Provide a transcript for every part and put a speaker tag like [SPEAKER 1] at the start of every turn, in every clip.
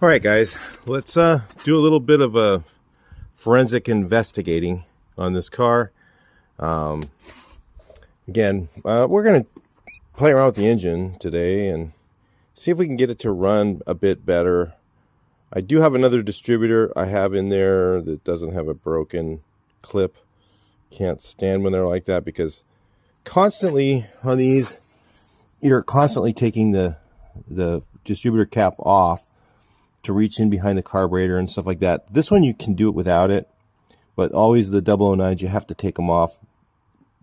[SPEAKER 1] All right, guys, let's do a little bit of a forensic investigating on this car. Again, we're going to play around with the engine today and see if we can get it to run a bit better. I do have another distributor I have in there that doesn't have a broken clip. Can't stand when they're like that, because constantly on these, you're constantly taking the distributor cap off to reach in behind the carburetor and stuff like that. This one you can do it without it, but always the 009s, you have to take them off.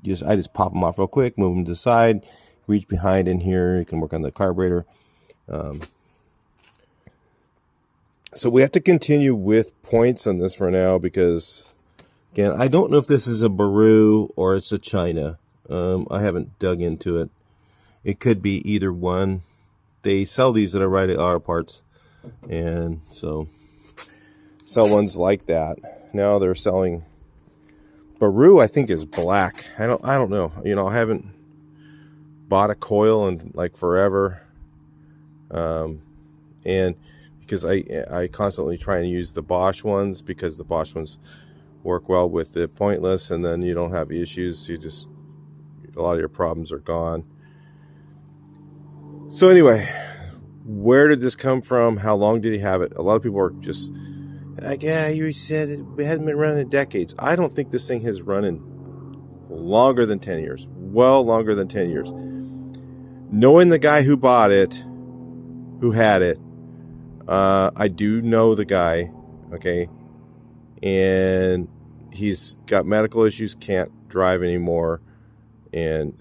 [SPEAKER 1] I just pop them off real quick, move them to the side, reach behind in here. You can work on the carburetor. So we have to continue with points on this for now, because again, I don't know if this is a Baru or it's a China. I haven't dug into it. It could be either one. They sell these at O'Reilly Auto Parts, and so sell ones like that. Now they're selling Baru, I think, is black. I don't know. You know, I haven't bought a coil in like forever, and because I constantly try and use the Bosch ones, because the Bosch ones work well with the pointless, and then you don't have issues. You just, a lot of your problems are gone. So anyway, where did this come from? How long did he have it? A lot of people are just like, yeah, you said it hasn't been running in decades. I don't think this thing has run in longer than 10 years. Well, longer than 10 years. Knowing the guy who bought it, who had it, I do know the guy, okay? And he's got medical issues, can't drive anymore. And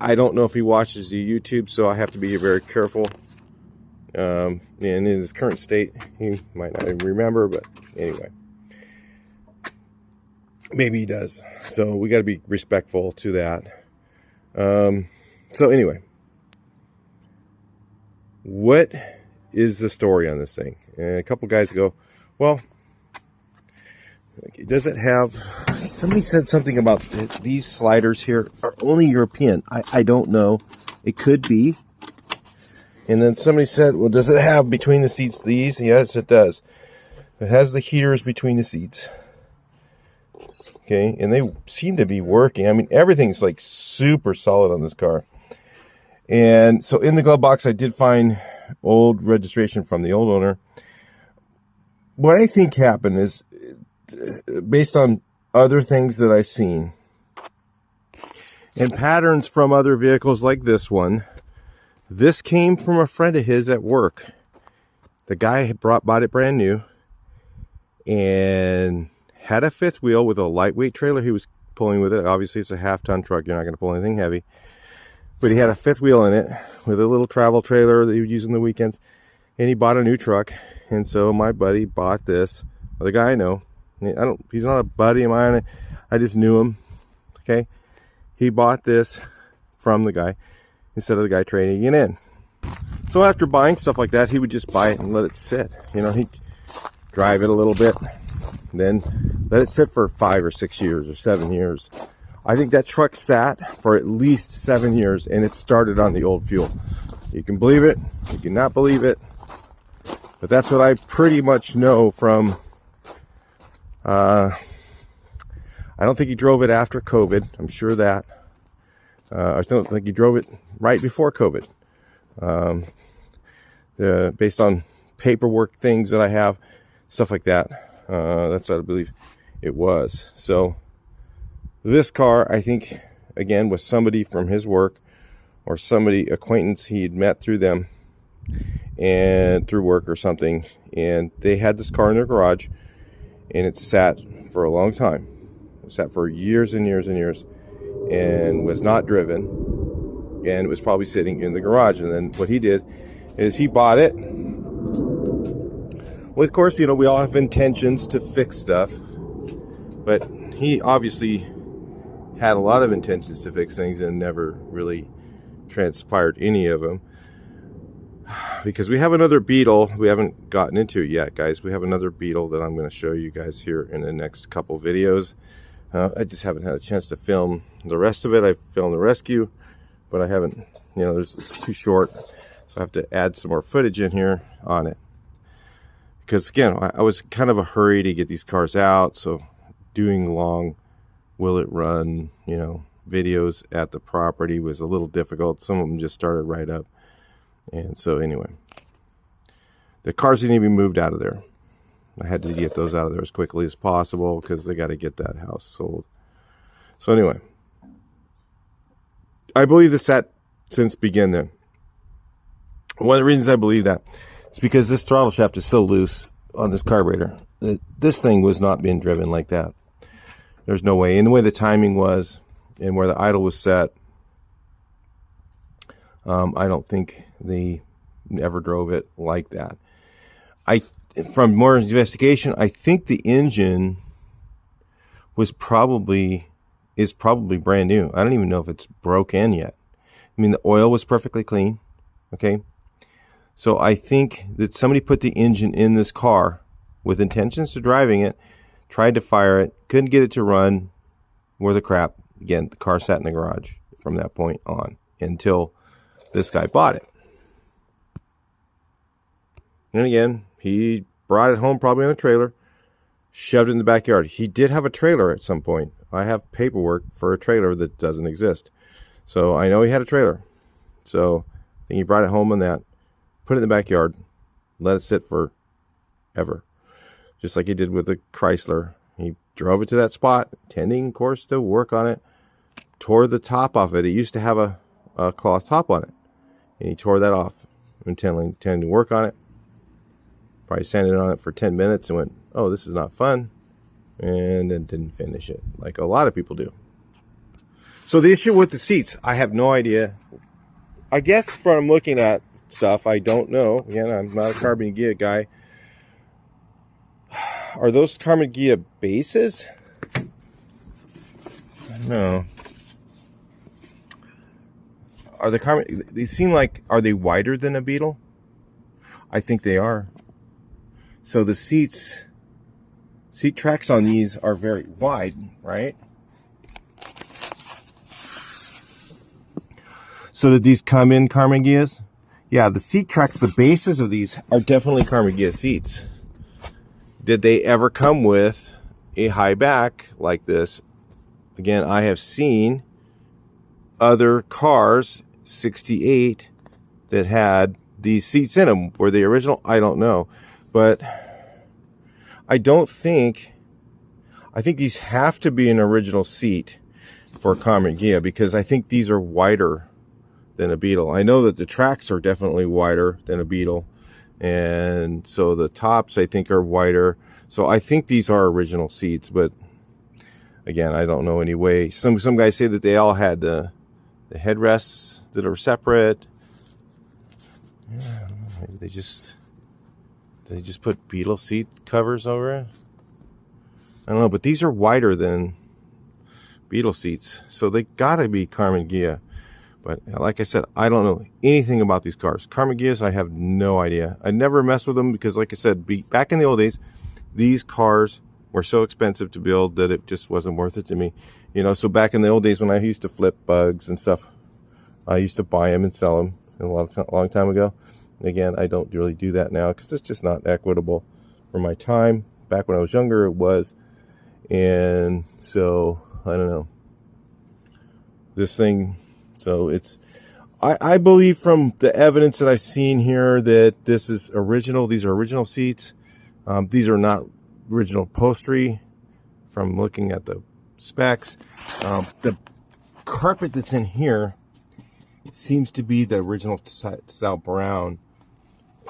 [SPEAKER 1] I don't know if he watches the YouTube, so I have to be very careful. And in his current state, he might not even remember, but anyway, maybe he does. So we got to be respectful to that. So anyway, what is the story on this thing? And a couple guys go, well, does it have, somebody said something about these sliders here are only European. I don't know. It could be. And then somebody said, well, does it have between the seats these? Yes, it does. It has the heaters between the seats. Okay, and they seem to be working. I mean, everything's like super solid on this car. And so in the glove box, I did find old registration from the old owner. What I think happened is, based on other things that I've seen and patterns from other vehicles like this one, this came from a friend of his at work. The guy had bought it brand new and had a fifth wheel with a lightweight trailer he was pulling with it. Obviously, it's a half-ton truck. You're not going to pull anything heavy. But he had a fifth wheel in it with a little travel trailer that he would use on the weekends. And he bought a new truck. And so my buddy bought this. Well, the guy I know, he's not a buddy of mine. I just knew him. Okay. He bought this from the guy instead of the guy trading it in. So after buying stuff like that, he would just buy it and let it sit. You know, he'd drive it a little bit, then let it sit for 5 or 6 years or 7 years. I think that truck sat for at least 7 years, and it started on the old fuel. You can believe it, you cannot believe it, but that's what I pretty much know from, I don't think he drove it after COVID. I'm sure of that. I don't think he drove it right before COVID. Based on paperwork things that I have, stuff like that, that's what I believe it was. So this car, I think, again, was somebody from his work or somebody acquaintance he had met through them and through work or something, and they had this car in their garage, and it sat for a long time. It sat for years and years and years and was not driven, and it was probably sitting in the garage. And then what he did is he bought it. Well, of course, you know, we all have intentions to fix stuff, but he obviously had a lot of intentions to fix things and never really transpired any of them, because we have another Beetle we haven't gotten into it yet, guys. We have another Beetle that I'm going to show you guys here in the next couple videos. I just haven't had a chance to film the rest of it. I filmed the rescue, but I haven't, you know, it's too short, so I have to add some more footage in here on it. because again, I was kind of a hurry to get these cars out, so doing long will it run, videos at the property was a little difficult. Some of them just started right up. And so anyway, the cars need to be moved out of there. I had to get those out of there as quickly as possible because they got to get that house sold. So anyway, I believe that since began then. One of the reasons I believe that is because this throttle shaft is so loose on this carburetor that this thing was not being driven like that. There's no way. And the way the timing was and where the idle was set, I don't think they ever drove it like that. From more investigation, I think the engine is probably brand new. I don't even know if it's broken yet. I mean, the oil was perfectly clean. Okay. So I think that somebody put the engine in this car with intentions of driving it, tried to fire it, couldn't get it to run, wore the crap. Again, the car sat in the garage from that point on until this guy bought it. And again, he brought it home probably on a trailer, shoved it in the backyard. He did have a trailer at some point. I have paperwork for a trailer that doesn't exist. So I know he had a trailer. So I think he brought it home on that, put it in the backyard, let it sit forever. Just like he did with the Chrysler. He drove it to that spot, intending, of course, to work on it, tore the top off it. It used to have a cloth top on it. And he tore that off, intending to work on it. Probably sanded on it for 10 minutes and went, oh, this is not fun. And then didn't finish it, like a lot of people do. So the issue with the seats, I have no idea. I guess from looking at stuff, I don't know. Again, I'm not a Karmann Ghia guy. Are those Karmann Ghia bases? I don't know. Are the Karmann? They seem like, are they wider than a Beetle? I think they are. So the seat tracks on these are very wide, right? So did these come in Karmann Ghias? Yeah, the seat tracks, the bases of these are definitely Karmann Ghia seats. Did they ever come with a high back like this? Again, I have seen other cars, 68, that had these seats in them. Were they original? I don't know. But I think these have to be an original seat for Karmann Ghia because I think these are wider than a Beetle. I know that the tracks are definitely wider than a Beetle. And so the tops I think are wider. So I think these are original seats, but again, I don't know any way. Some guys say that they all had the headrests that are separate. Yeah, maybe they just put Beetle seat covers over it. I don't know, but these are wider than Beetle seats, so they gotta be Karmann Ghia. But like I said, I don't know anything about these cars. Karmann Ghias, I have no idea. I never messed with them because, like I said, back in the old days, these cars were so expensive to build that it just wasn't worth it to me. So back in the old days when I used to flip bugs and stuff, I used to buy them and sell them a long time ago. And again, I don't really do that now because it's just not equitable for my time. Back when I was younger, it was. And so, I don't know. This thing, so it's, I believe from the evidence that I've seen here that this is original. These are original seats. These are not original upholstery from looking at the specs. The carpet that's in here seems to be the original style brown.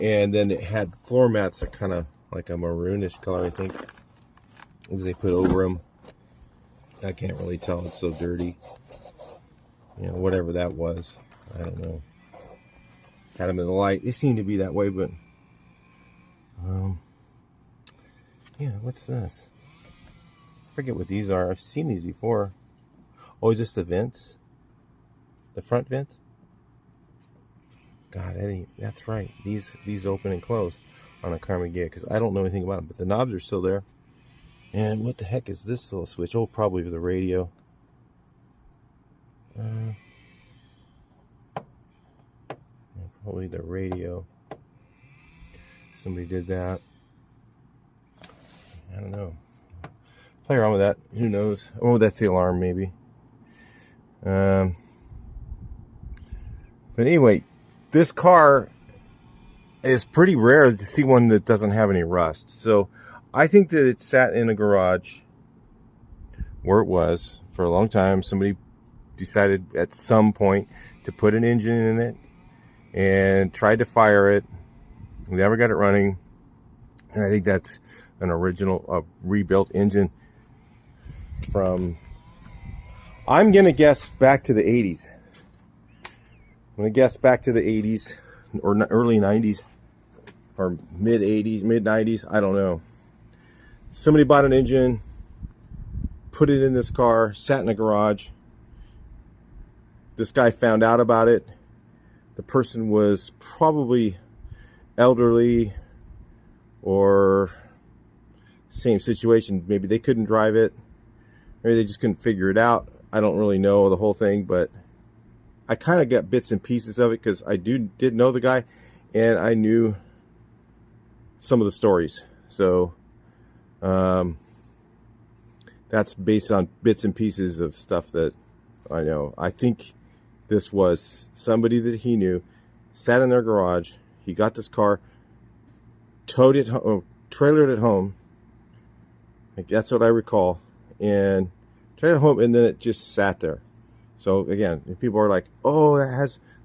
[SPEAKER 1] And then it had floor mats that kind of like a maroonish color, I think, as they put over them. I can't really tell. It's so dirty. Whatever that was. I don't know. Had them in the light. They seem to be that way, but yeah, what's this? I forget what these are. I've seen these before. Oh, is this the vents? The front vents? God, that's right. These open and close on a Karmann Ghia because I don't know anything about them, but the knobs are still there. And what the heck is this little switch? Oh, probably the radio. Probably the radio. Somebody did that. I don't know. Play around with that. Who knows? Oh, that's the alarm, maybe. But anyway, this car is pretty rare to see one that doesn't have any rust. So I think that it sat in a garage where it was for a long time. Somebody decided at some point to put an engine in it and tried to fire it. Never got it running. And I think that's an original rebuilt engine from, I'm going to guess, back to the 80s. I'm going to guess back to the 80s or early 90s or mid 80s, mid 90s. I don't know. Somebody bought an engine, put it in this car, sat in a garage. This guy found out about it. The person was probably elderly or same situation. Maybe they couldn't drive it. Maybe they just couldn't figure it out. I don't really know the whole thing, but I kind of got bits and pieces of it because I did know the guy and I knew some of the stories. So that's based on bits and pieces of stuff that I know. I think this was somebody that he knew, sat in their garage. He got this car, towed it, trailered it home. Like, that's what I recall. And trailered it home, and then it just sat there. So again, if people are like, "Oh,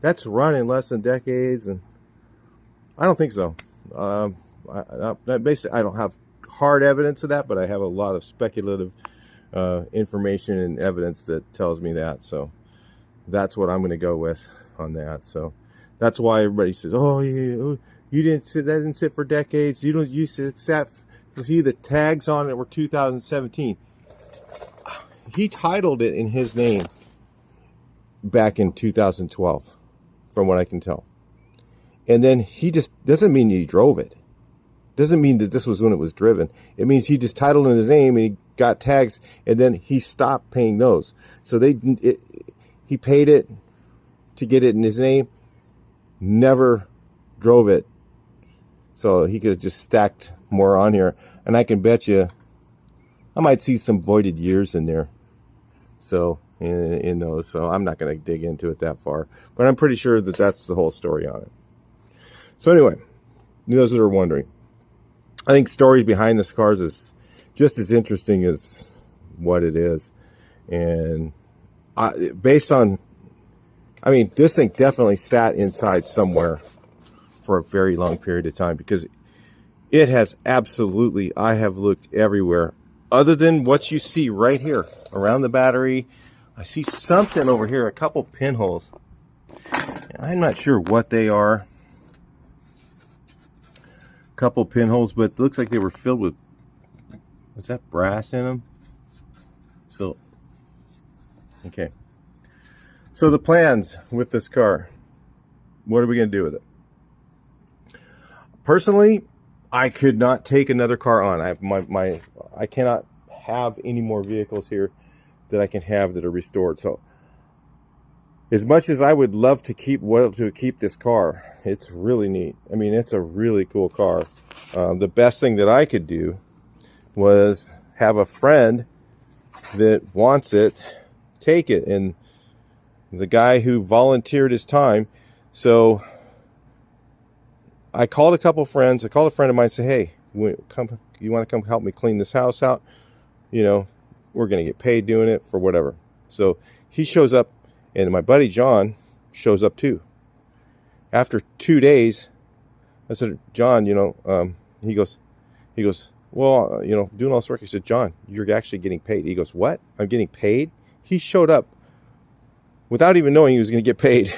[SPEAKER 1] that's run in less than decades," and I don't think so. Basically, I don't have hard evidence of that, but I have a lot of speculative information and evidence that tells me that. So that's what I'm going to go with on that. So that's why everybody says, "Oh, you didn't sit. That didn't sit for decades. You sat to see the tags on it were 2017." He titled it in his name back in 2012, from what I can tell. And then he just doesn't mean he drove it. Doesn't mean that this was when it was driven. It means he just titled in his name and he got tags, and then he stopped paying those. So he paid it to get it in his name, never drove it. So he could have just stacked more on here, and I can bet you I might see some voided years in there. So in those, so I'm not going to dig into it that far, but I'm pretty sure that that's the whole story on it. So anyway, those that are wondering, I think stories behind this cars is just as interesting as what it is. And based on, I mean, this thing definitely sat inside somewhere for a very long period of time, because it has absolutely, I have looked everywhere other than what you see right here around the battery. I see something over here, a couple pinholes. I'm not sure what they are. Couple pinholes, but it looks like they were filled with, what's that, brass in them? So, okay. So the plans with this car, what are we going to do with it? Personally, I could not take another car on. I cannot have any more vehicles here that I can have that are restored. So as much as I would love to keep this car, it's really neat. I mean, it's a really cool car. The best thing that I could do was have a friend that wants it take it, and the guy who volunteered his time. So I called a couple friends. I called a friend of mine and said, "Hey, you want to come help me clean this house out? You know, we're going to get paid doing it for whatever." So he shows up, and my buddy John shows up too. After 2 days, I said, "John, you know," he goes, "Well, you know, doing all this work." I said, "John, you're actually getting paid." He goes, "What? I'm getting paid?" He showed up without even knowing he was going to get paid.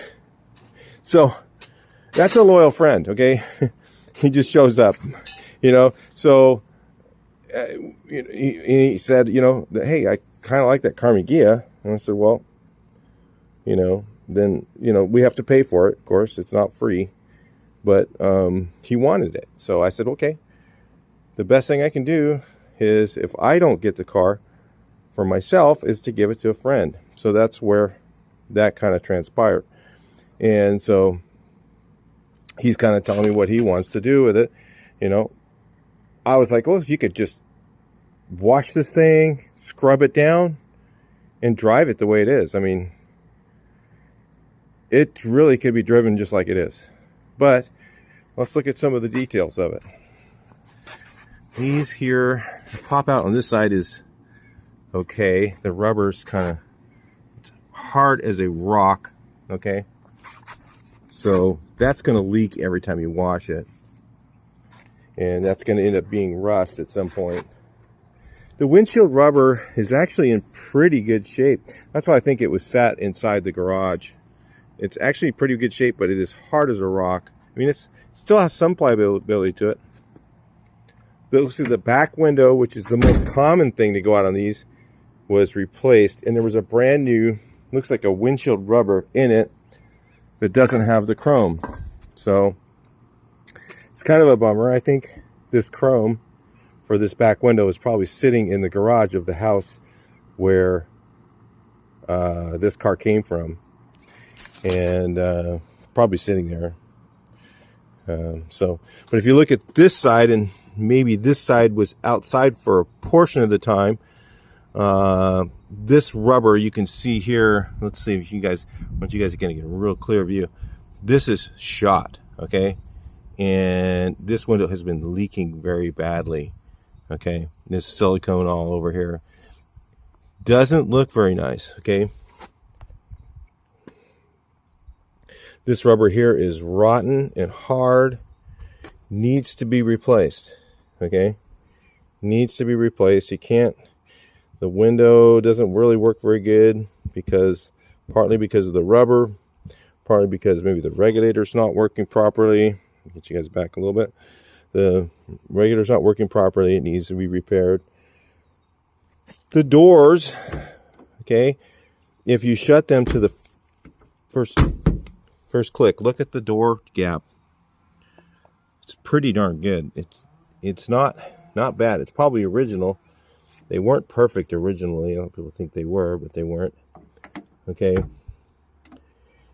[SPEAKER 1] So that's a loyal friend, okay? He just shows up, you know. So he said, you know, that, "Hey, I kind of like that Karmann Ghia." And I said, "Well, you know, then, you know, we have to pay for it. Of course, it's not free." But he wanted it. So I said, "Okay, the best thing I can do is, if I don't get the car for myself, is to give it to a friend." So that's where that kind of transpired. And so he's kind of telling me what he wants to do with it. You know, I was like, "Well, if you could just wash this thing, scrub it down, and drive it the way it is. I mean, it really could be driven just like it is. But let's look at some of the details of it. These here, the pop out on this side is okay. The rubber's kind of hard as a rock, okay? So that's going to leak every time you wash it. And that's going to end up being rust at some point. The windshield rubber is actually in pretty good shape. That's why I think it was sat inside the garage. It's actually pretty good shape, but it is hard as a rock. I mean, it still has some pliability to it. Let's see, the back window, which is the most common thing to go out on these, was replaced. And there was a brand new, looks like a windshield rubber in it that doesn't have the chrome. So it's kind of a bummer. I think this chrome for this back window is probably sitting in the garage of the house where this car came from. And probably sitting there. But if you look at this side, and maybe this side was outside for a portion of the time, this rubber you can see here. Let's see if you guys, once you guys are going to get a real clear view, this is shot, okay? And this window has been leaking very badly, okay? There's silicone all over here. Doesn't look very nice, okay? This rubber here is rotten and hard, needs to be replaced, okay? Needs to be replaced. You can't, the window doesn't really work very good because, partly because of the rubber, partly because maybe the regulator's not working properly. I'll get you guys back a little bit. The regulator's not working properly. It needs to be repaired. The doors, okay, if you shut them to the first click, look at the door gap. It's pretty darn good. It's not bad. It's probably original. They weren't perfect originally. A lot of people think they were, but they weren't. Okay.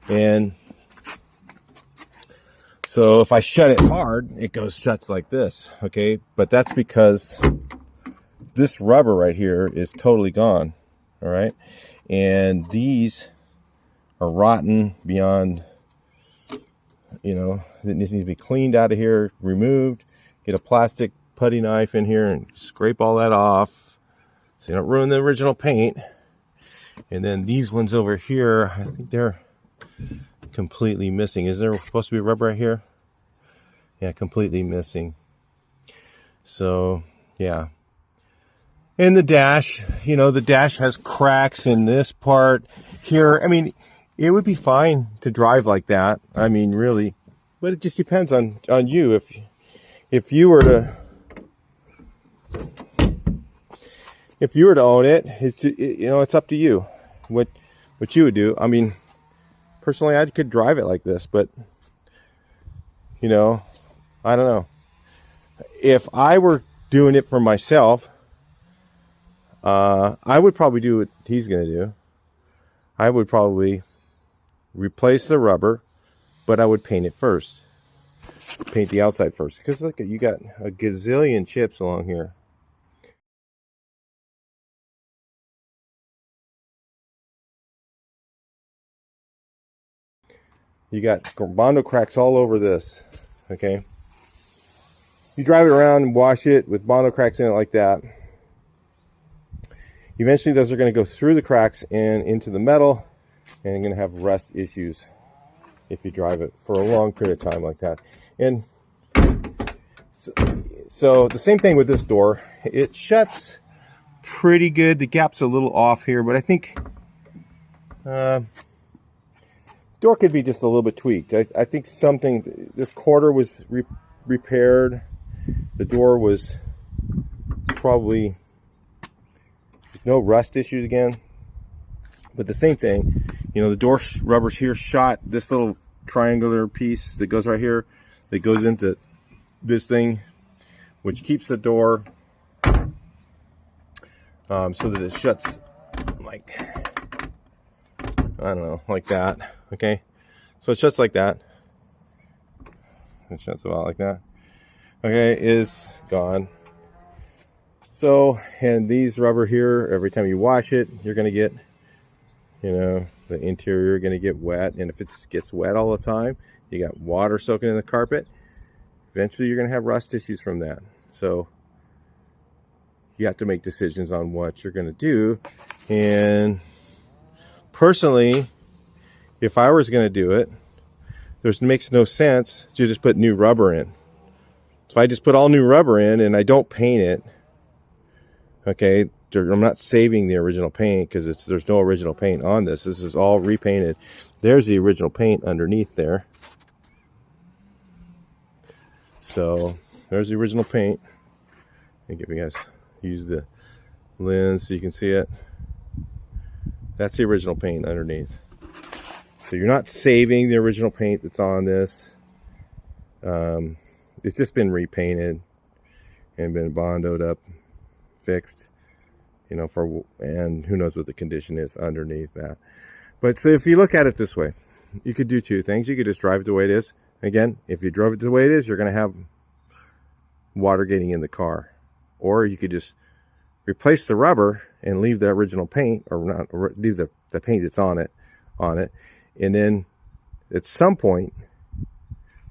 [SPEAKER 1] And so if I shut it hard, it shuts like this. Okay. But that's because this rubber right here is totally gone. All right. And these are rotten beyond, you know, this needs to be cleaned out of here, removed, get a plastic putty knife in here and scrape all that off so you don't ruin the original paint. And then these ones over here, I think they're completely missing. Is there supposed to be rubber right here? Yeah, completely missing. So, yeah. And the dash, you know, the dash has cracks in this part here. I mean, it would be fine to drive like that. I mean, really, but it just depends on you. If you were to own it, it's up to you what you would do. I mean, personally, I could drive it like this, but you know, I don't know. If I were doing it for myself, I would probably do what he's going to do. I would probably replace the rubber, but I would paint it first. Paint the outside first. Because look, you got a gazillion chips along here. You got Bondo cracks all over this. Okay. You drive it around and wash it with Bondo cracks in it like that. Eventually those are going to go through the cracks and into the metal, and you're going to have rust issues if you drive it for a long period of time like that. And so the same thing with this door. It shuts pretty good. The gap's a little off here, but I think door could be just a little bit tweaked. I think this quarter was repaired. The door was probably no rust issues again. But the same thing, you know, the door rubber's here shot. This little triangular piece that goes right here, that goes into this thing, which keeps the door so that it shuts like, I don't know, like that. Okay, so it shuts like that. It shuts about like that. Okay, is gone. So, and these rubber here, every time you wash it, you're going to get, you know, the interior going to get wet. And if it gets wet all the time, you got water soaking in the carpet, eventually you're going to have rust issues from that. So you have to make decisions on what you're going to do. And personally, if I was going to do it, makes no sense to just put new rubber in. So if I just put all new rubber in and I don't paint it, okay, I'm not saving the original paint because there's no original paint on this. This is all repainted. There's the original paint underneath there. So there's the original paint. I'll give you guys, use the lens so you can see it. That's the original paint underneath. So you're not saving the original paint that's on this. It's just been repainted and been bondoed up, fixed, you know, and who knows what the condition is underneath that. But so if you look at it this way, you could do two things. You could just drive it the way it is. Again, if you drove it the way it is, you're going to have water getting in the car. Or you could just replace the rubber and leave the original paint, or not, or leave the paint that's on it. And then at some point,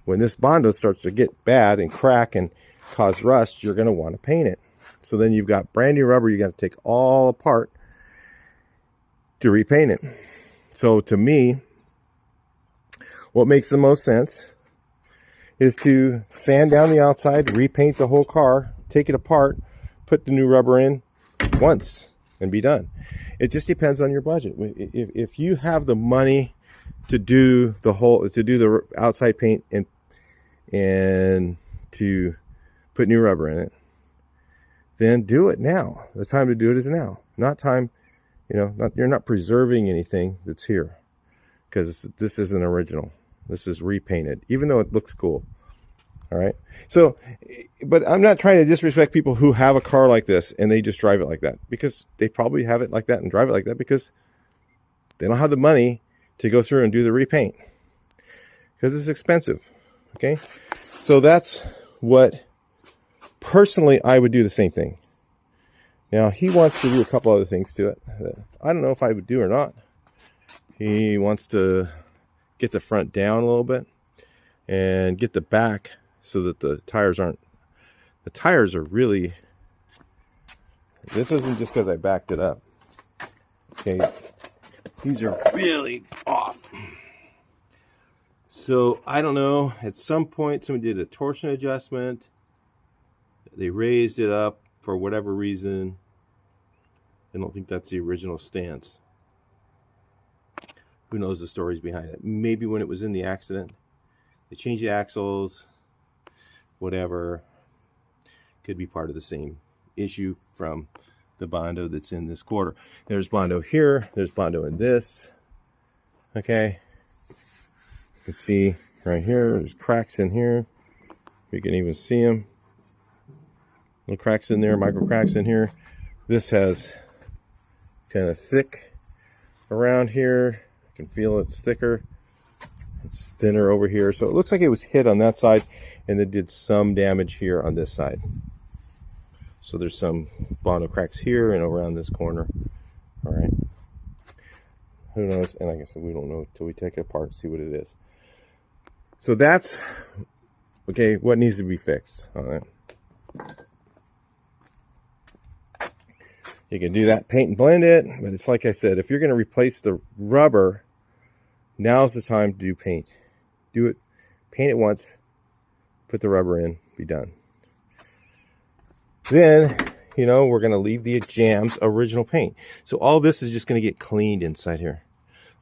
[SPEAKER 1] when this Bondo starts to get bad and crack and cause rust, you're going to want to paint it. So then you've got brand new rubber you got to take all apart to repaint it. So to me, what makes the most sense is to sand down the outside, repaint the whole car, take it apart, put the new rubber in once, and be done. It just depends on your budget. If you have the money to do the outside paint and to put new rubber in it, then do it now. The time to do it is now. Not time, you know, you're not preserving anything that's here, because this isn't original. This is repainted, even though it looks cool. All right. So, but I'm not trying to disrespect people who have a car like this and they just drive it like that, because they probably have it like that and drive it like that because they don't have the money to go through and do the repaint, because it's expensive. Okay. So that's what, personally, I would do the same thing. Now, he wants to do a couple other things to it that I don't know if I would do or not. He wants to get the front down a little bit and get the back so that the tires are really, this isn't just because I backed it up. Okay, these are really off. So I don't know, at some point someone did a torsion adjustment. They raised it up for whatever reason. I don't think that's the original stance. Who knows the stories behind it? Maybe when it was in the accident, they changed the axles, whatever. Could be part of the same issue from the Bondo that's in this quarter. There's Bondo here. There's Bondo in this. Okay. You can see right here, there's cracks in here. You can even see them. Little cracks in there, micro cracks in here. This has kind of thick around here. You can feel it's thicker. It's thinner over here. So it looks like it was hit on that side and it did some damage here on this side. So there's some Bondo cracks here and around this corner. All right. Who knows? And like I said, we don't know until we take it apart and see what it is. So that's, okay, what needs to be fixed on it. You can do that, paint and blend it, but it's like I said, if you're going to replace the rubber, now's the time to do paint. Do it, paint it once, put the rubber in, be done. Then, you know, we're going to leave the jams original paint. So all this is just going to get cleaned inside here.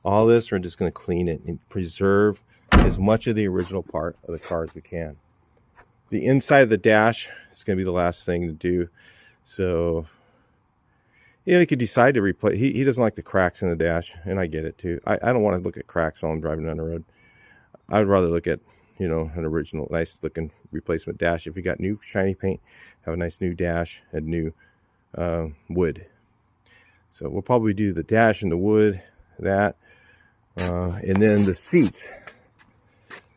[SPEAKER 1] All this, we're just going to clean it and preserve as much of the original part of the car as we can. The inside of the dash is going to be the last thing to do. So, you know, he could decide to replace. He doesn't like the cracks in the dash, and I get it too. I don't want to look at cracks while I'm driving down the road. I would rather look at, you know, an original, nice looking replacement dash. If you got new shiny paint, have a nice new dash and new wood. So we'll probably do the dash and the wood, that, and then the seats.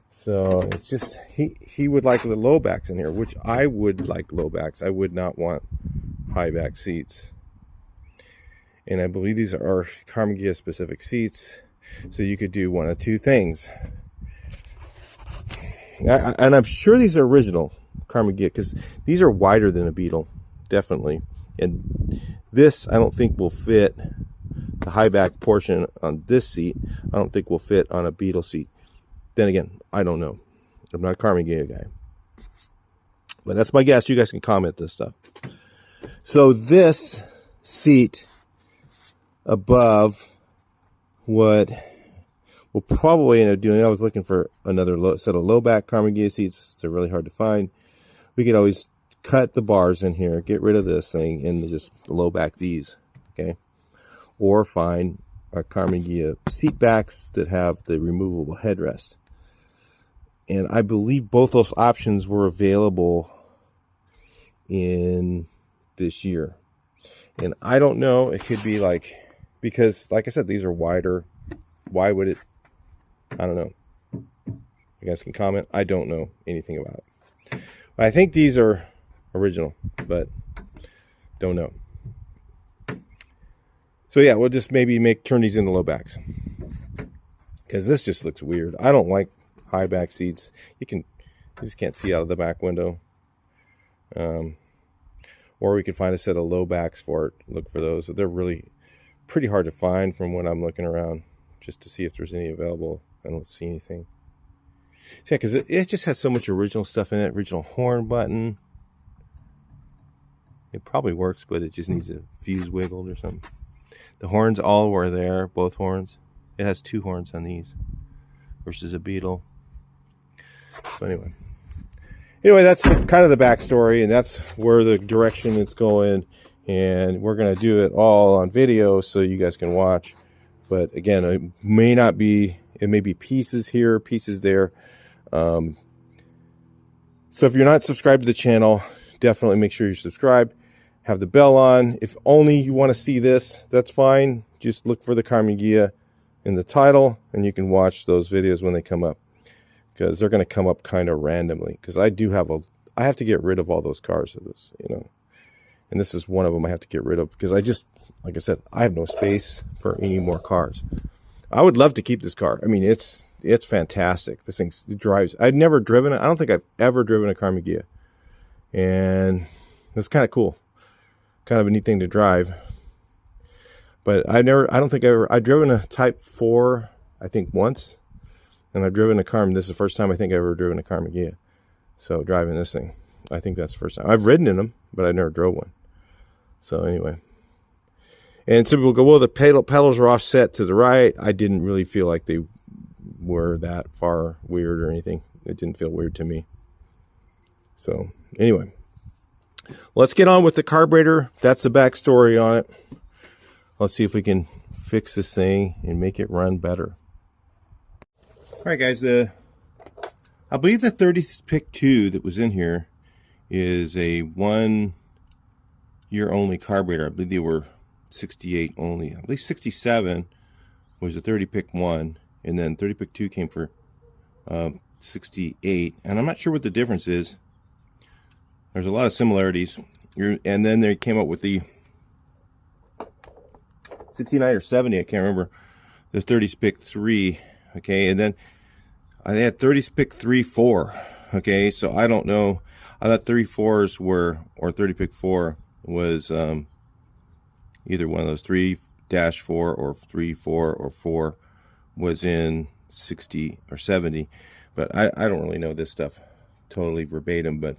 [SPEAKER 1] So it's just, he would like the low backs in here, which I would like low backs. I would not want high back seats. And I believe these are Karmann Ghia specific seats. So you could do one of two things. And I'm sure these are original Karmann Ghia, because these are wider than a Beetle, definitely. And this, I don't think will fit, the high back portion on this seat, I don't think will fit on a Beetle seat. Then again, I don't know. I'm not a Karmann Ghia guy. But that's my guess. You guys can comment this stuff. So this seat above, what we'll probably end up doing, I was looking for another set of low back Karmann Ghia seats. They're really hard to find. We could always cut the bars in here, get rid of this thing, and just low back these, okay? Or find a Karmann Ghia seat backs that have the removable headrest. And I believe both those options were available in this year. And I don't know, it could be like, because like I said, these are wider. Why would it? I don't know. You guys can comment. I don't know anything about it. I think these are original, but don't know. So yeah, we'll just maybe turn these into low backs, because this just looks weird. I don't like high back seats. You just can't see out of the back window. Or we could find a set of low backs for it. Look for those. They're really pretty hard to find from when I'm looking around, just to see if there's any available. I don't see anything. So yeah, because it just has so much original stuff in it. Original horn button. It probably works, but it just needs a fuse wiggled or something. The horns all were there, both horns. It has 2 horns on these versus a Beetle. So anyway, that's kind of the backstory, and that's where the direction it's going. And we're going to do it all on video so you guys can watch. But again, it may be pieces here, pieces there. So if you're not subscribed to the channel, definitely make sure you subscribe. Have the bell on. If only you want to see this, that's fine. Just look for the Karmann Ghia in the title, and you can watch those videos when they come up, because they're going to come up kind of randomly. Because I have to get rid of all those cars of this, and this is one of them I have to get rid of, because like I said, I have no space for any more cars. I would love to keep this car. I mean, it's fantastic. This thing drives. I'd never driven it. I don't think I've ever driven a Karmann Ghia, and it's kind of cool. Kind of a neat thing to drive. But I've driven a Type 4, I think, once. And I've driven a Karmann. This is the first time I think I've ever driven a Karmann Ghia. So driving this thing, I think that's the first time. I've ridden in them, but I never drove one. So anyway. And some people go, well, the pedals are offset to the right. I didn't really feel like they were that far weird or anything. It didn't feel weird to me. So anyway. Let's get on with the carburetor. That's the backstory on it. Let's see if we can fix this thing and make it run better. All right, guys. I believe the 30 pick 2 that was in here is a 1 year only carburetor. I believe they were 68 only. I believe 67 was the 30 pick 1, and then 30 pick 2 came for 68. And I'm not sure what the difference is. There's a lot of similarities, and then they came up with the 69 or 70, I can't remember, the 30 pick 3, okay, and then they had 30 pick 3-4, okay, so I don't know. I thought 34s were, or 30 pick 4 was either one of those 3-4 or 3-4 or 4 was in 60 or 70, but I don't really know this stuff totally verbatim. But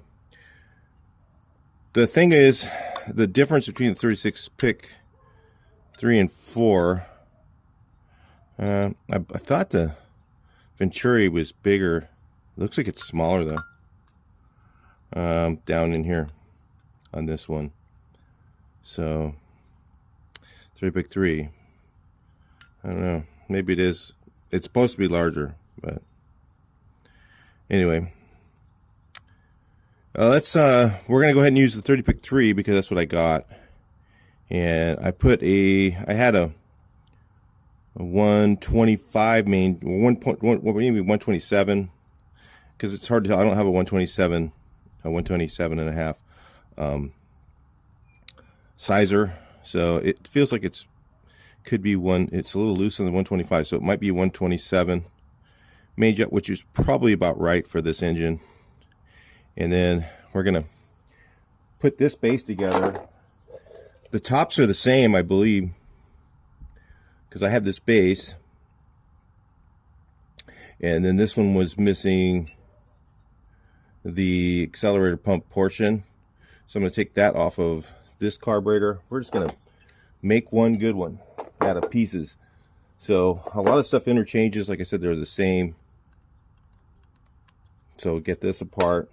[SPEAKER 1] the thing is, the difference between the 36 pick 3 and 4, I thought the Venturi was bigger. Looks like it's smaller though, down in here on this one. So 30 pick 3, I don't know, maybe it is. It's supposed to be larger, but anyway. We're gonna go ahead and use the 30 pick 3 because that's what I got, and I had a 125 main, 127, because it's hard to tell. I don't have a 127, a 127 and a half sizer, so it feels like it's could be one. It's a little looser than 125, so it might be 127 main jet, which is probably about right for this engine. And then we're gonna put this base together. The tops are the same, I believe, because I have this base, and then this one was missing the accelerator pump portion, so I'm going to take that off of this carburetor. We're just going to make one good one out of pieces. So a lot of stuff interchanges. Like I said, they're the same. So get this apart.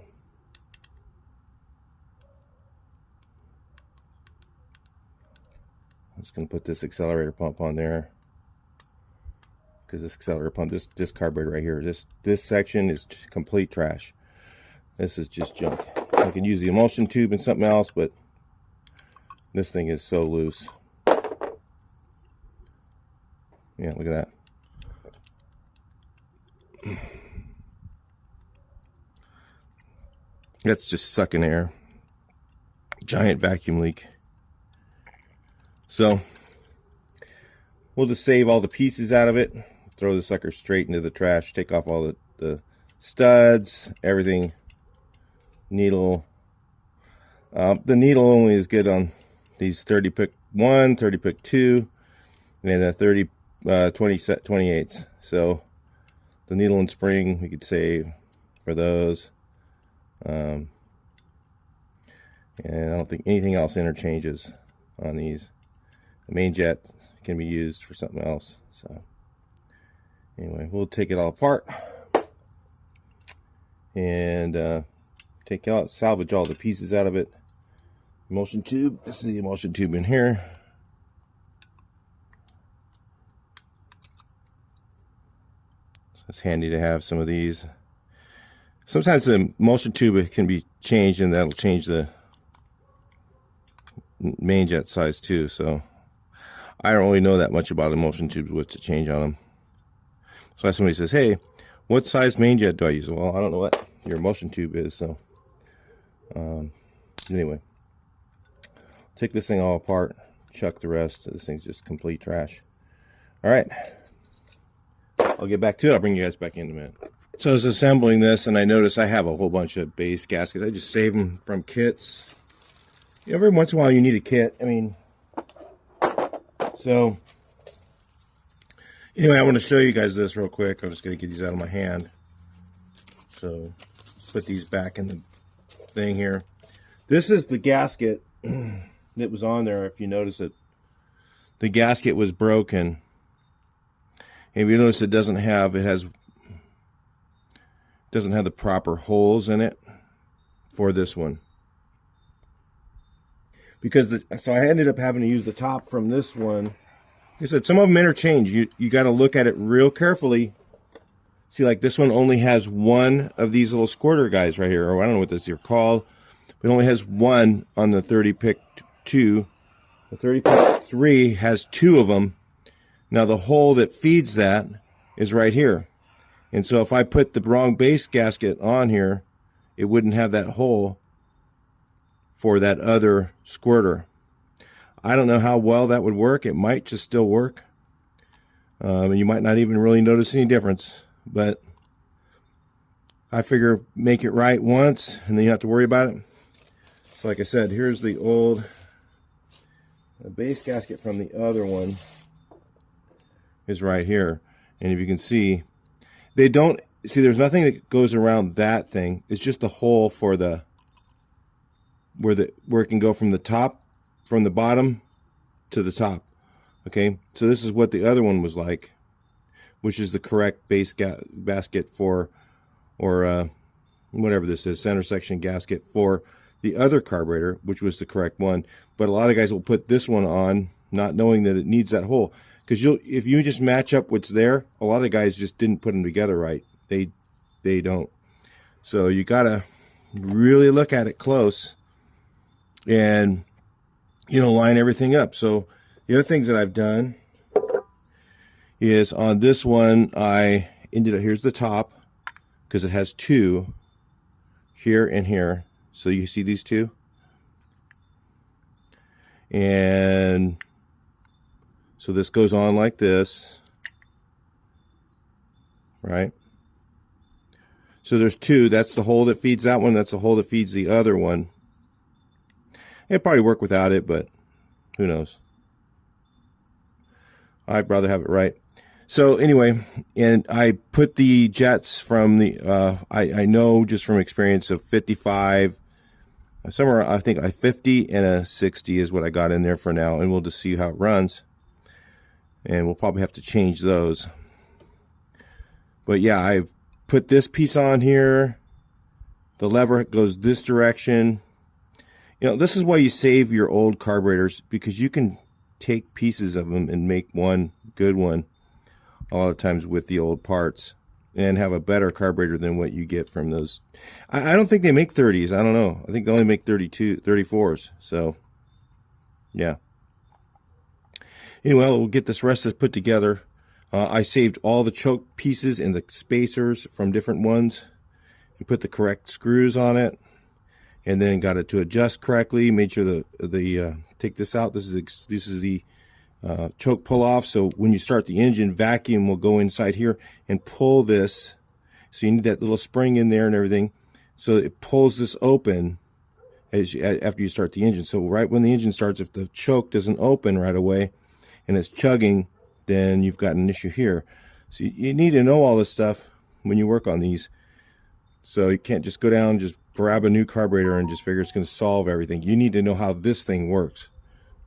[SPEAKER 1] I'm just going to put this accelerator pump on there, because this accelerator pump, this carburetor right here, this section is complete trash. This is just junk. I can use the emulsion tube and something else, but this thing is so loose. Yeah, look at that. That's just sucking air. Giant vacuum leak. So we'll just save all the pieces out of it, throw the sucker straight into the trash, take off all the studs, everything. Needle. The needle only is good on these 30 pick 1, 30 pick 2, and a 30 20 set 28s. So the needle and spring we could save for those. And I don't think anything else interchanges on these. The main jet can be used for something else. So anyway, we'll take it all apart and take out, salvage all the pieces out of it. Emulsion tube. This is the emulsion tube in here. So it's handy to have some of these. Sometimes the emulsion tube can be changed, and that'll change the main jet size too. So I don't really know that much about emulsion tubes, what to change on them. So if somebody says, hey, what size main jet do I use? Well, I don't know what your emulsion tube is. So anyway, take this thing all apart, chuck the rest. This thing's just complete trash. All right, I'll get back to it. I'll bring you guys back in a minute. So I was assembling this, and I noticed I have a whole bunch of base gaskets. I just save them from kits. Every once in a while you need a kit. I mean, so anyway, I want to show you guys this real quick. I'm just going to get these out of my hand. So put these back in the thing here. This is the gasket that was on there. If you notice it, the gasket was broken. And if you notice, it doesn't have the proper holes in it for this one. Because so I ended up having to use the top from this one. Like I said, some of them interchange. You got to look at it real carefully. See, like this one only has one of these little squirter guys right here, or I don't know what this are called. It only has one on the 30 pick 2. The 30 pick 3 has 2 of them. Now the hole that feeds that is right here. And so if I put the wrong base gasket on here, it wouldn't have that hole for that other squirter. I don't know how well that would work. It might just still work. You might not even really notice any difference, but I figure make it right once and then you don't have to worry about it. So like I said, here's the old base gasket from the other one is right here. And if you can see, they don't, see there's nothing that goes around that thing. It's just the hole for the, where it can go from the top, from the bottom to the top. Okay, so this is what the other one was like, which is the correct base basket for, or whatever this is, center section gasket for the other carburetor, which was the correct one. But a lot of guys will put this one on, not knowing that it needs that hole. Because if you just match up what's there, a lot of guys just didn't put them together right. They don't. So you gotta really look at it close, and line everything up. So the other things that I've done is on this one, I ended up, here's the top, because it has 2 here and here. So you see these 2, And so this goes on like this, right? So there's two. That's the hole that feeds that one. That's the hole that feeds the other one. It'd probably work without it, but who knows? I'd rather have it right. So anyway, and I put the jets from the, I know just from experience of 55, somewhere I think a 50 and a 60 is what I got in there for now, and we'll just see how it runs. And we'll probably have to change those. But yeah, I put this piece on here. The lever goes this direction. You know, this is why you save your old carburetors, because you can take pieces of them and make one good one a lot of times with the old parts and have a better carburetor than what you get from those. I don't think they make 30s. I don't know. I think they only make 34s. So, yeah. Anyway, we'll get this rest of it put together. I saved all the choke pieces and the spacers from different ones and put the correct screws on it, and then got it to adjust correctly. Made sure the take this out. This is the choke pull off. So when you start the engine, vacuum will go inside here and pull this. So you need that little spring in there and everything. So it pulls this open after you start the engine. So right when the engine starts, if the choke doesn't open right away and it's chugging, then you've got an issue here. So you need to know all this stuff when you work on these. So you can't just go down and just grab a new carburetor and just figure it's going to solve everything. You need to know how this thing works.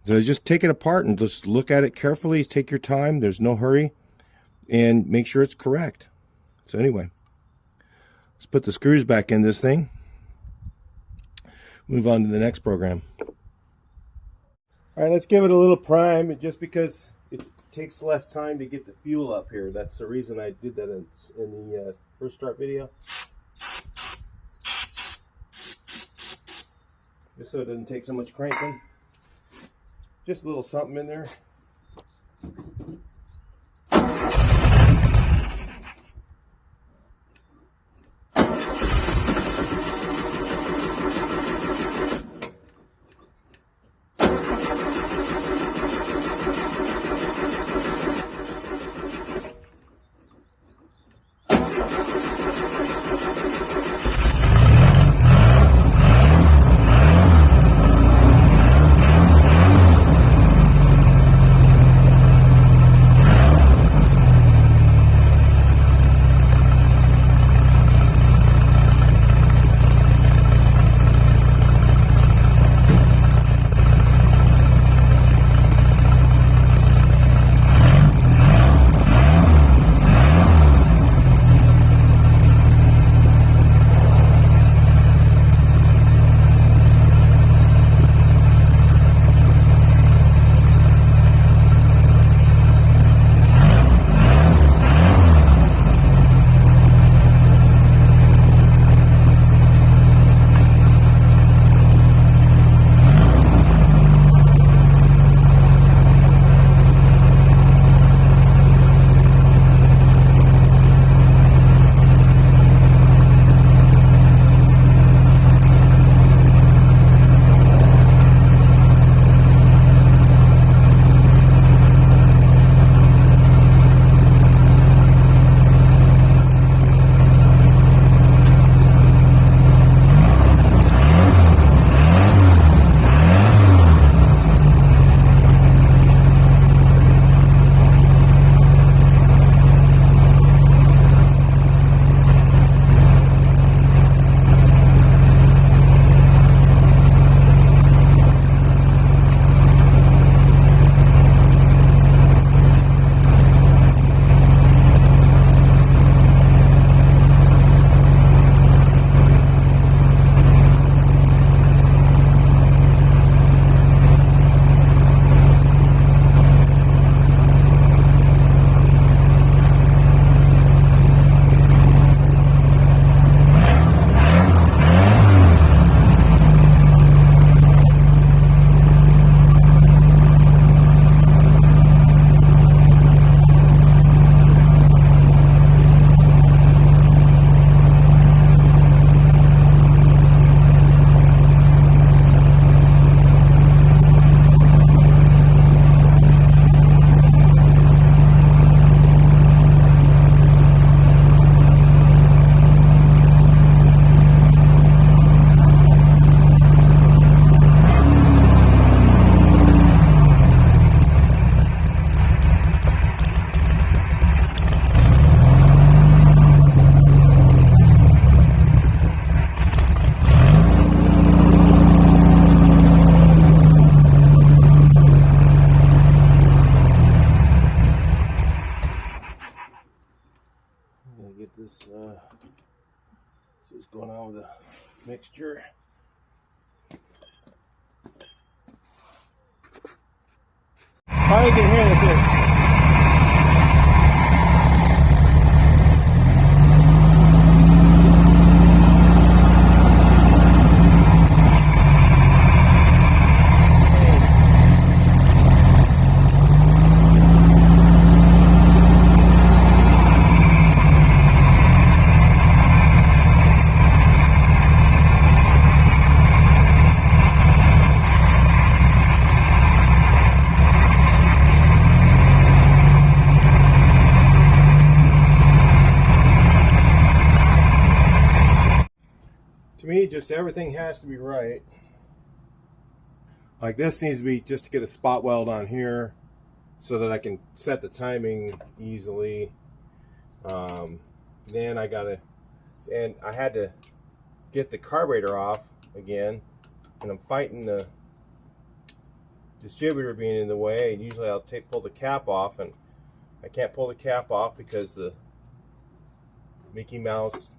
[SPEAKER 1] So just take it apart and just look at it carefully. Take your time. There's no hurry. And make sure it's correct. So anyway, let's put the screws back in this thing. Move on to the next program. All right, let's give it a little prime, just because it takes less time to get the fuel up here. That's the reason I did that in the first start video. Just so it doesn't take so much cranking. Just a little something in there. Probably can hear this. To me, just everything has to be right. Like this needs to be just to get a spot weld on here so that I can set the timing easily. Then I had to get the carburetor off again, and I'm fighting the distributor being in the way. And usually I'll pull the cap off, and I can't pull the cap off because the Mickey Mouse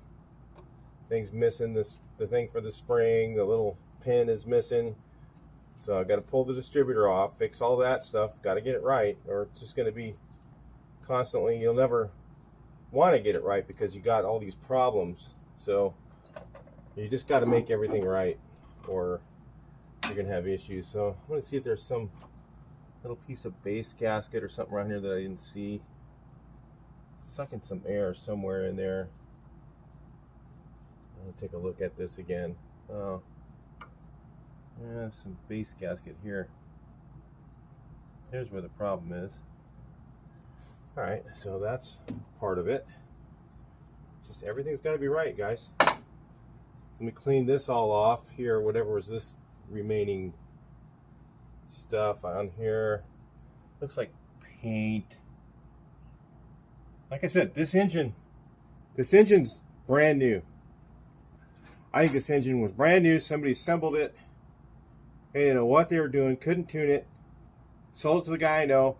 [SPEAKER 1] thing's missing. The thing for the spring, the little pin is missing. So I got to pull the distributor off, fix all that stuff. Got to get it right, or it's just going to be constantly. You'll never want to get it right because you got all these problems. So you just got to make everything right, or you're going to have issues. So I'm going to see if there's some little piece of base gasket or something around here that I didn't see. Sucking some air somewhere in there. I'll take a look at this again. Oh, yeah, some base gasket here. Here's where the problem is. All right, so that's part of it. Just everything's got to be right, guys. So let me clean this all off here. Whatever was this remaining stuff on here. Looks like paint. Like I said, this engine's brand new. I think this engine was brand new. Somebody assembled it. They didn't know what they were doing. Couldn't tune it. Sold it to the guy I know.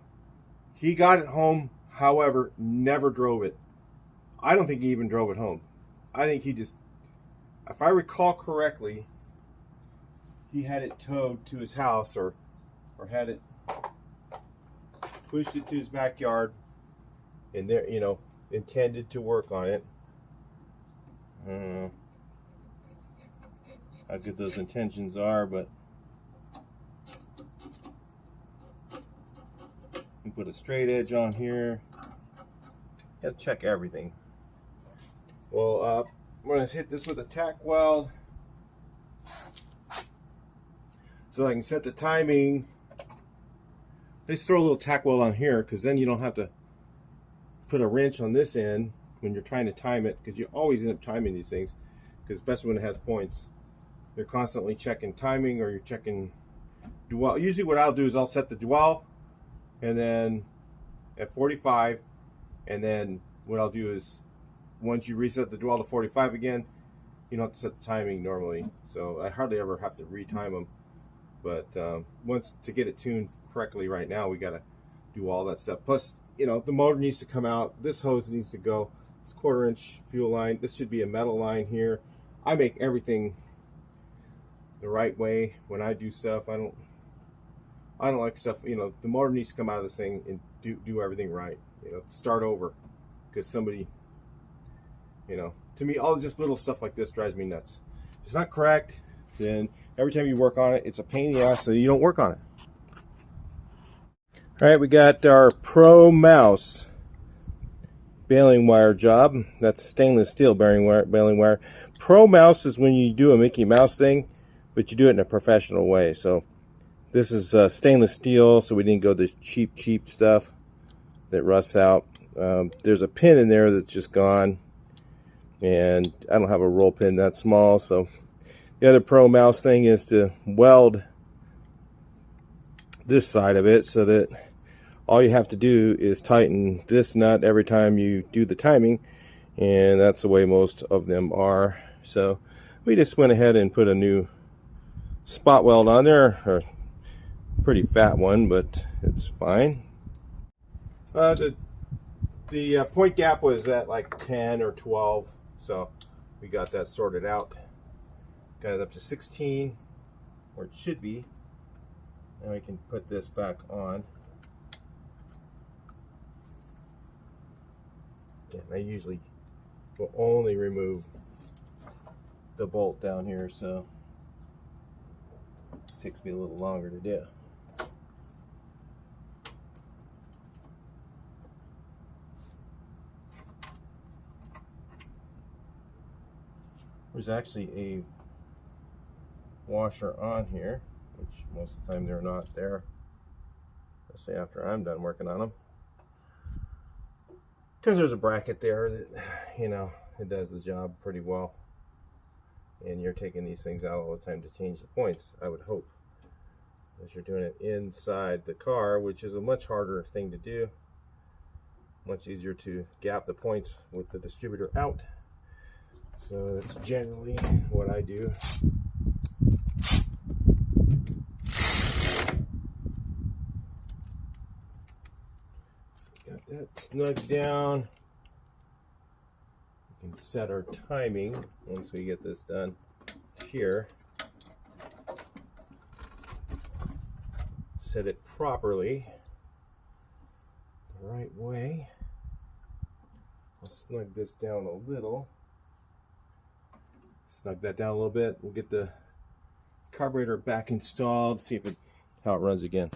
[SPEAKER 1] He got it home. However, never drove it. I don't think he even drove it home. I think he just, if I recall correctly, he had it towed to his house or had it pushed it to his backyard and there, intended to work on it. I don't know how good those intentions are, but you put a straight edge on here. Gotta check everything. Well, I'm gonna hit this with a tack weld so I can set the timing. Just throw a little tack weld on here because then you don't have to put a wrench on this end when you're trying to time it, because you always end up timing these things, because especially when it has points. You're constantly checking timing, or you're checking dwell. Usually what I'll do is I'll set the dwell and then at 45, and then what I'll do is once you reset the dwell to 45 again, you don't have to set the timing normally. So I hardly ever have to retime them. But once to get it tuned correctly right now, we got to do all that stuff. Plus, the motor needs to come out. This hose needs to go. It's 1/4 inch fuel line. This should be a metal line here. I make everything the right way when I do stuff. I don't like stuff, the motor needs to come out of this thing and do everything right. Start over, because somebody, to me, all just little stuff like this drives me nuts. If it's not correct, then every time you work on it, it's a pain in the ass, so you don't work on it. All right, we got our Pro Mouse baling wire job. That's stainless steel baling wire. Pro Mouse is when you do a Mickey Mouse thing, but you do it in a professional way. So this is stainless steel, so we didn't go this cheap stuff that rusts out. There's a pin in there that's just gone, and I don't have a roll pin that small. So the other Pro Mouse thing is to weld this side of it so that all you have to do is tighten this nut every time you do the timing, and that's the way most of them are. So we just went ahead and put a new spot weld on there, or pretty fat one, but it's fine. The point gap was at like 10 or 12, so we got that sorted out. Got it up to 16, or it should be, and we can put this back on. And I usually will only remove the bolt down here, so this takes me a little longer to do. There's actually a washer on here, which most of the time they're not there, especially after I'm done working on them, because there's a bracket there that, you know, it does the job pretty well. And you're taking these things out all the time to change the points, I would hope, as you're doing it inside the car, which is a much harder thing to do. Much easier to gap the points with the distributor out. So that's generally what I do. So got that snug down. We can set our timing once we get this done here. Set it properly, the right way. I'll snug this down a little. Snug that down a little bit. We'll get the carburetor back installed, see if how it runs again.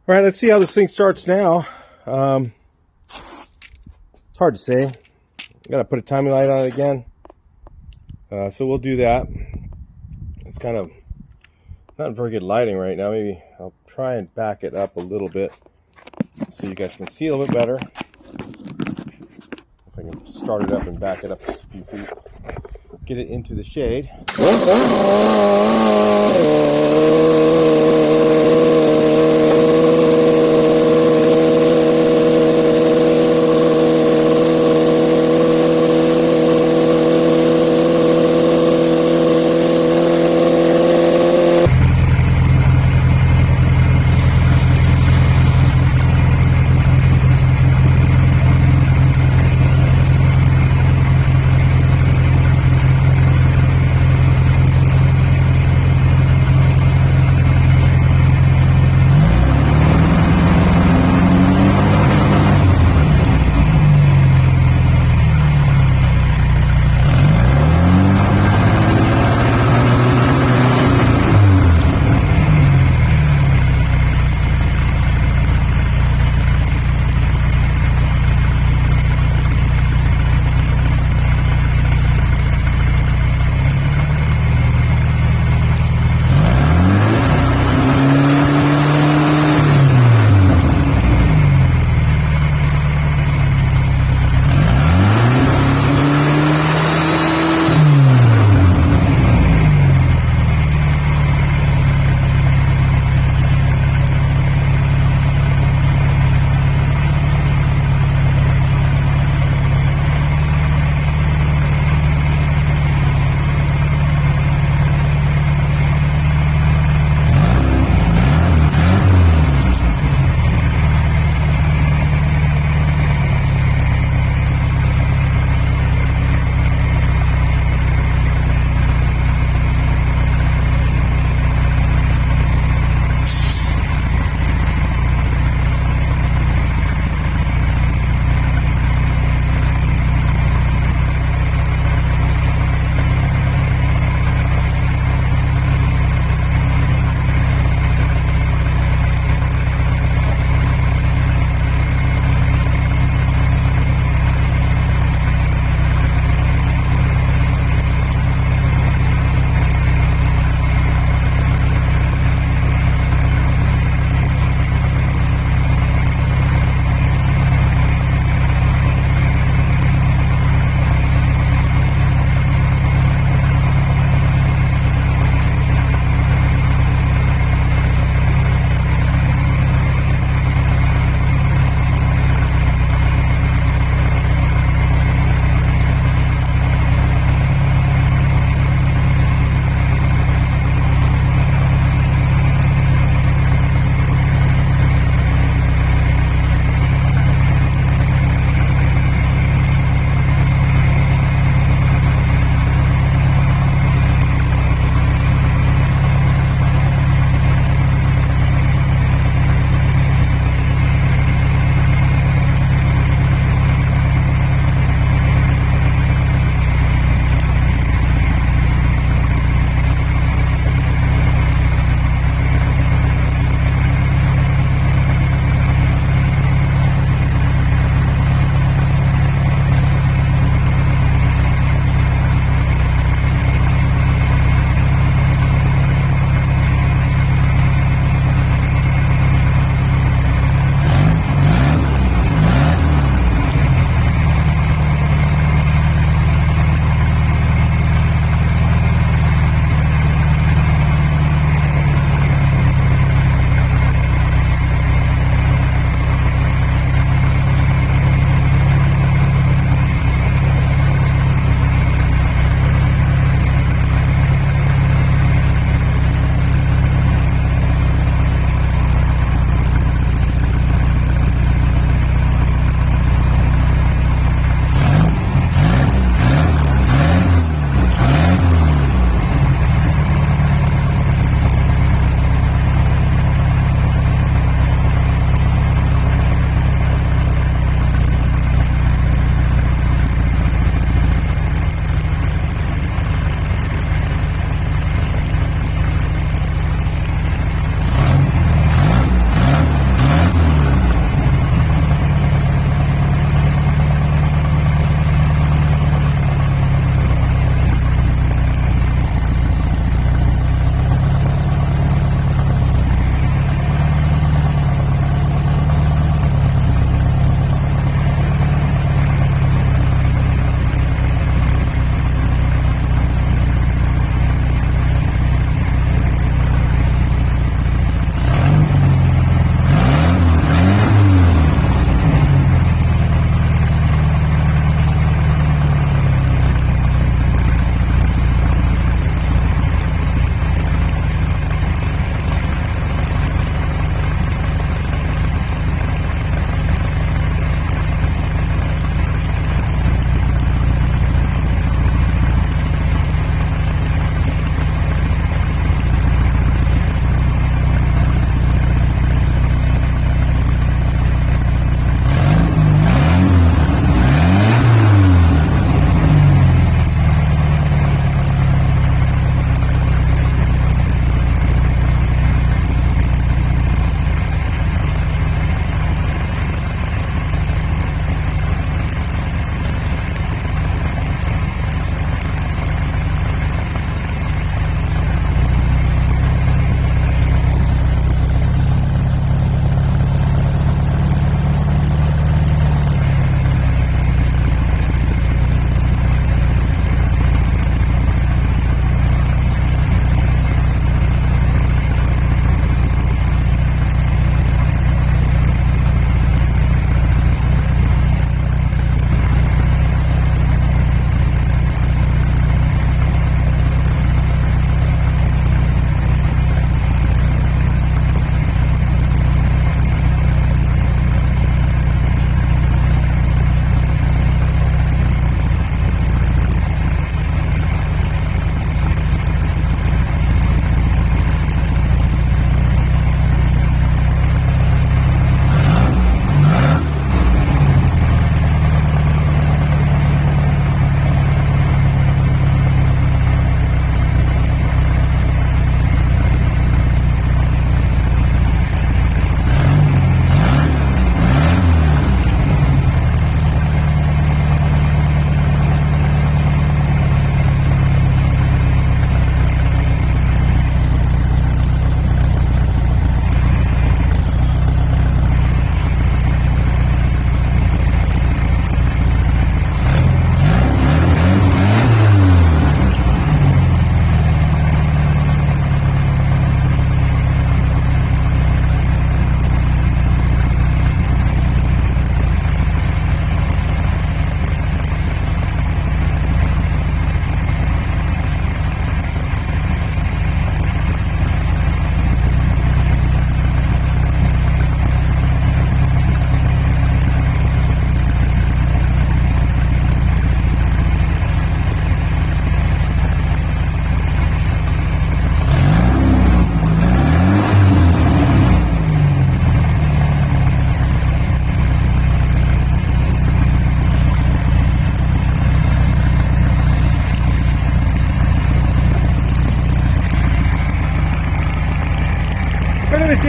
[SPEAKER 1] All right, let's see how this thing starts now. It's hard to say. I gotta put a timing light on it again. So we'll do that. It's kind of not very good lighting right now. Maybe I'll try and back it up a little bit so you guys can see a little bit better. If I can start it up and back it up just a few feet. Get it into the shade.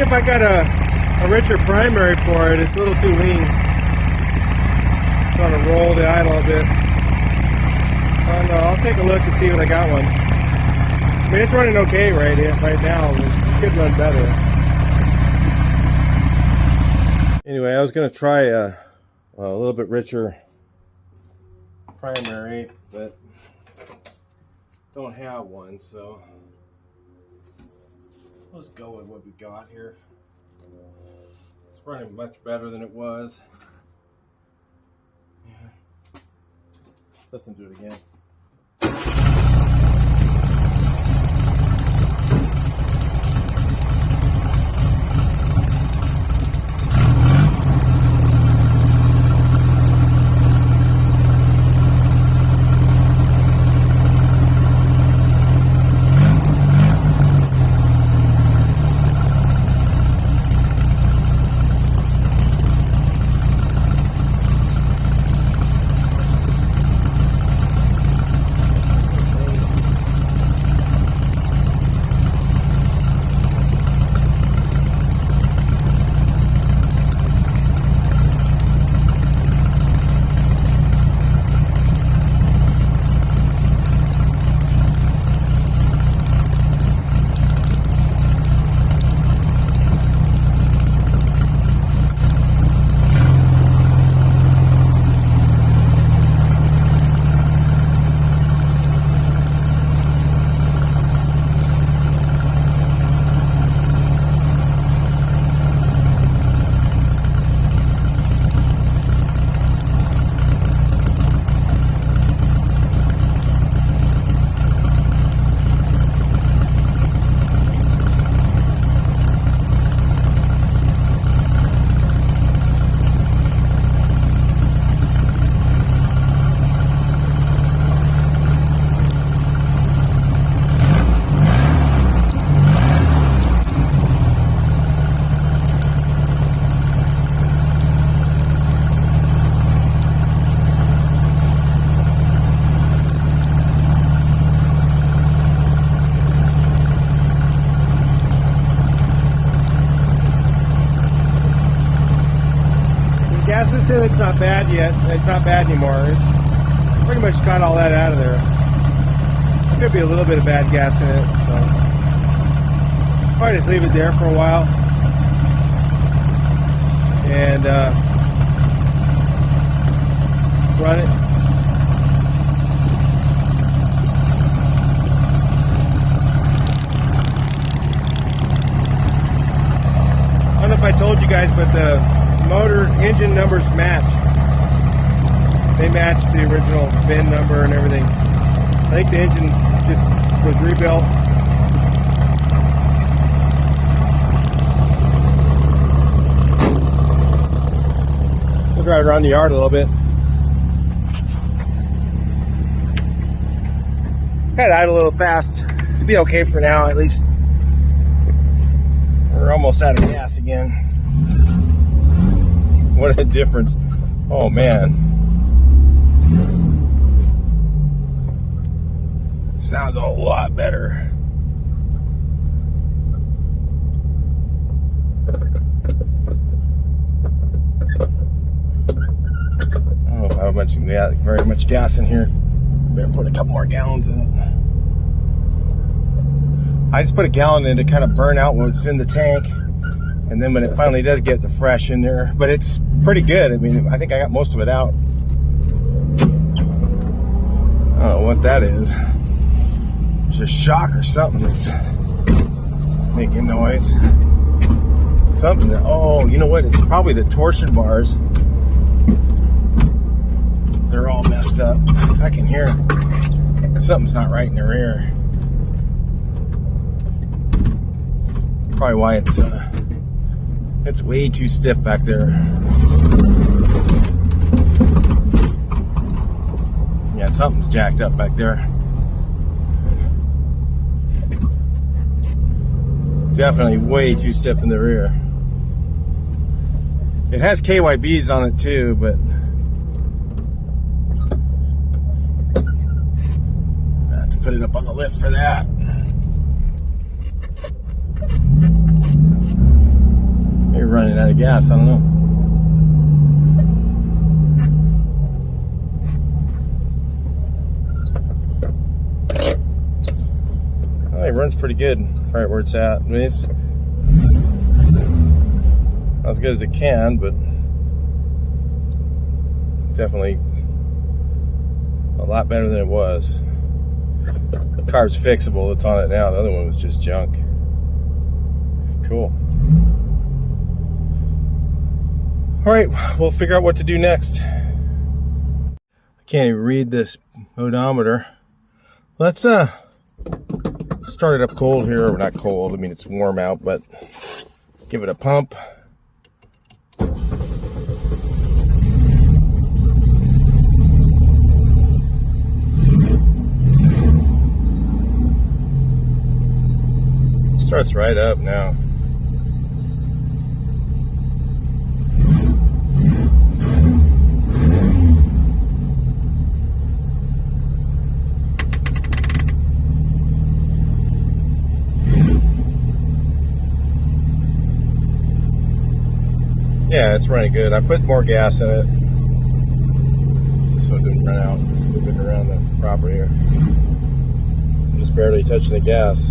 [SPEAKER 1] if I got a richer primary for it. It's a little too lean. Trying to roll the idle a bit. I don't know. I'll take a look and see when I got one. I mean, it's running okay right now. It could run better. Anyway, I was going to try a little bit richer primary, but don't have one, so let's go with what we got here. It's running much better than it was. Yeah. Let's listen to it again. It's not bad yet. It's not bad anymore. It's pretty much got all that out of there. There could be a little bit of bad gas in it, so probably just leave it there for a while. And run it. I don't know if I told you guys, but the motor engine numbers match. They match the original VIN number and everything. I think the engine just was rebuilt. We'll drive around the yard a little bit. Got it idle a little fast. It'll be okay for now, at least. We're almost out of gas again. What a difference. Oh man. It sounds a lot better. I don't know if I have very much gas in here. Better put a couple more gallons in it. I just put a gallon in to kind of burn out what's in the tank. And then when it finally does get the fresh in there, but it's pretty good. I mean, I think I got most of it out. I don't know what that is. It's a shock or something that's making noise. Something that, oh, you know what? It's probably the torsion bars. They're all messed up. I can hear something's not right in the rear. Probably why it's way too stiff back there. Yeah, something's jacked up back there. Definitely way too stiff in the rear. It has KYBs on it too, but I have to put it up on the lift for that. running out of gas. I don't know. Well, it runs pretty good right where it's at. I mean, it's not as good as it can, but definitely a lot better than it was. The car's fixable. It's on it now. The other one was just junk. Cool. Alright, we'll figure out what to do next. I can't even read this odometer. Let's start it up cold here. Or not cold, I mean it's warm out, but give it a pump. Starts right up now. Yeah, it's running good. I put more gas in it so it didn't run out. Just moving around the property here. I'm just barely touching the gas.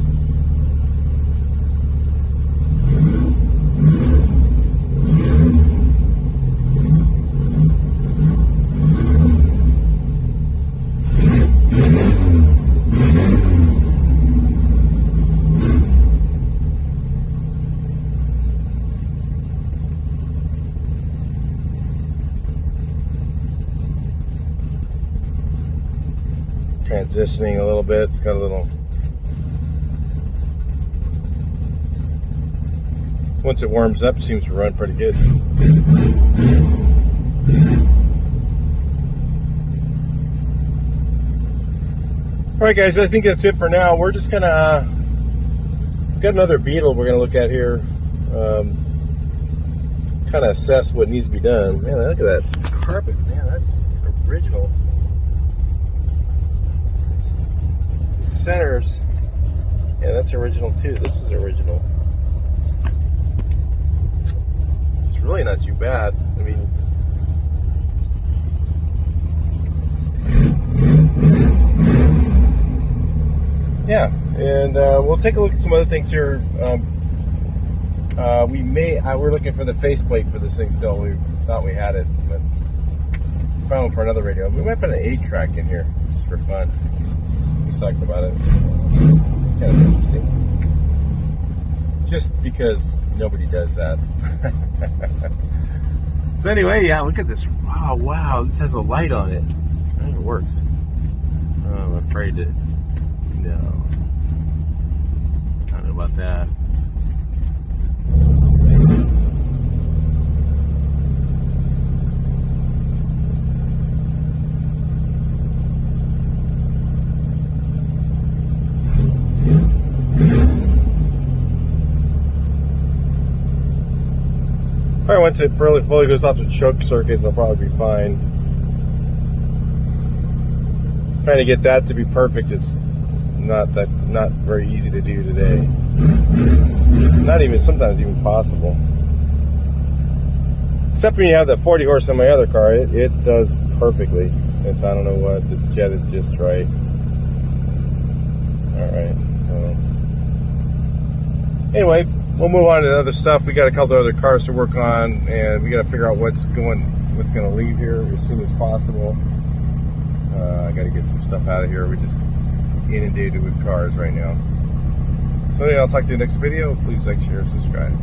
[SPEAKER 1] Transitioning a little bit. It's got a little. Once it warms up, it seems to run pretty good. Alright guys, I think that's it for now. We're just gonna got another Beetle we're gonna look at here. Kind of assess what needs to be done. Man, look at that carpet, man, that's original. Centers, yeah, that's original too. This is original. It's really not too bad. I mean, yeah, and we'll take a look at some other things here. We're looking for the faceplate for this thing still. We thought we had it, but found one for another radio. We might put an 8-track in here just for fun. Talking about it, kind of interesting, just because nobody does that. So anyway, yeah, look at this. Wow, this has a light on it. I think it works. I'm afraid to. No, I don't know about that. Alright, once it fully goes off the choke circuit, it'll probably be fine. Trying to get that to be perfect is not very easy to do today. Sometimes even possible. Except when you have that 40 horse on my other car, it does perfectly. I don't know what, the jet is just right. Alright. Anyway, we'll move on to the other stuff. We got a couple of other cars to work on, and we got to figure out what's going to leave here as soon as possible. I got to get some stuff out of here. We're just inundated with cars right now. So anyway, I'll talk to you next video. Please like, share, subscribe.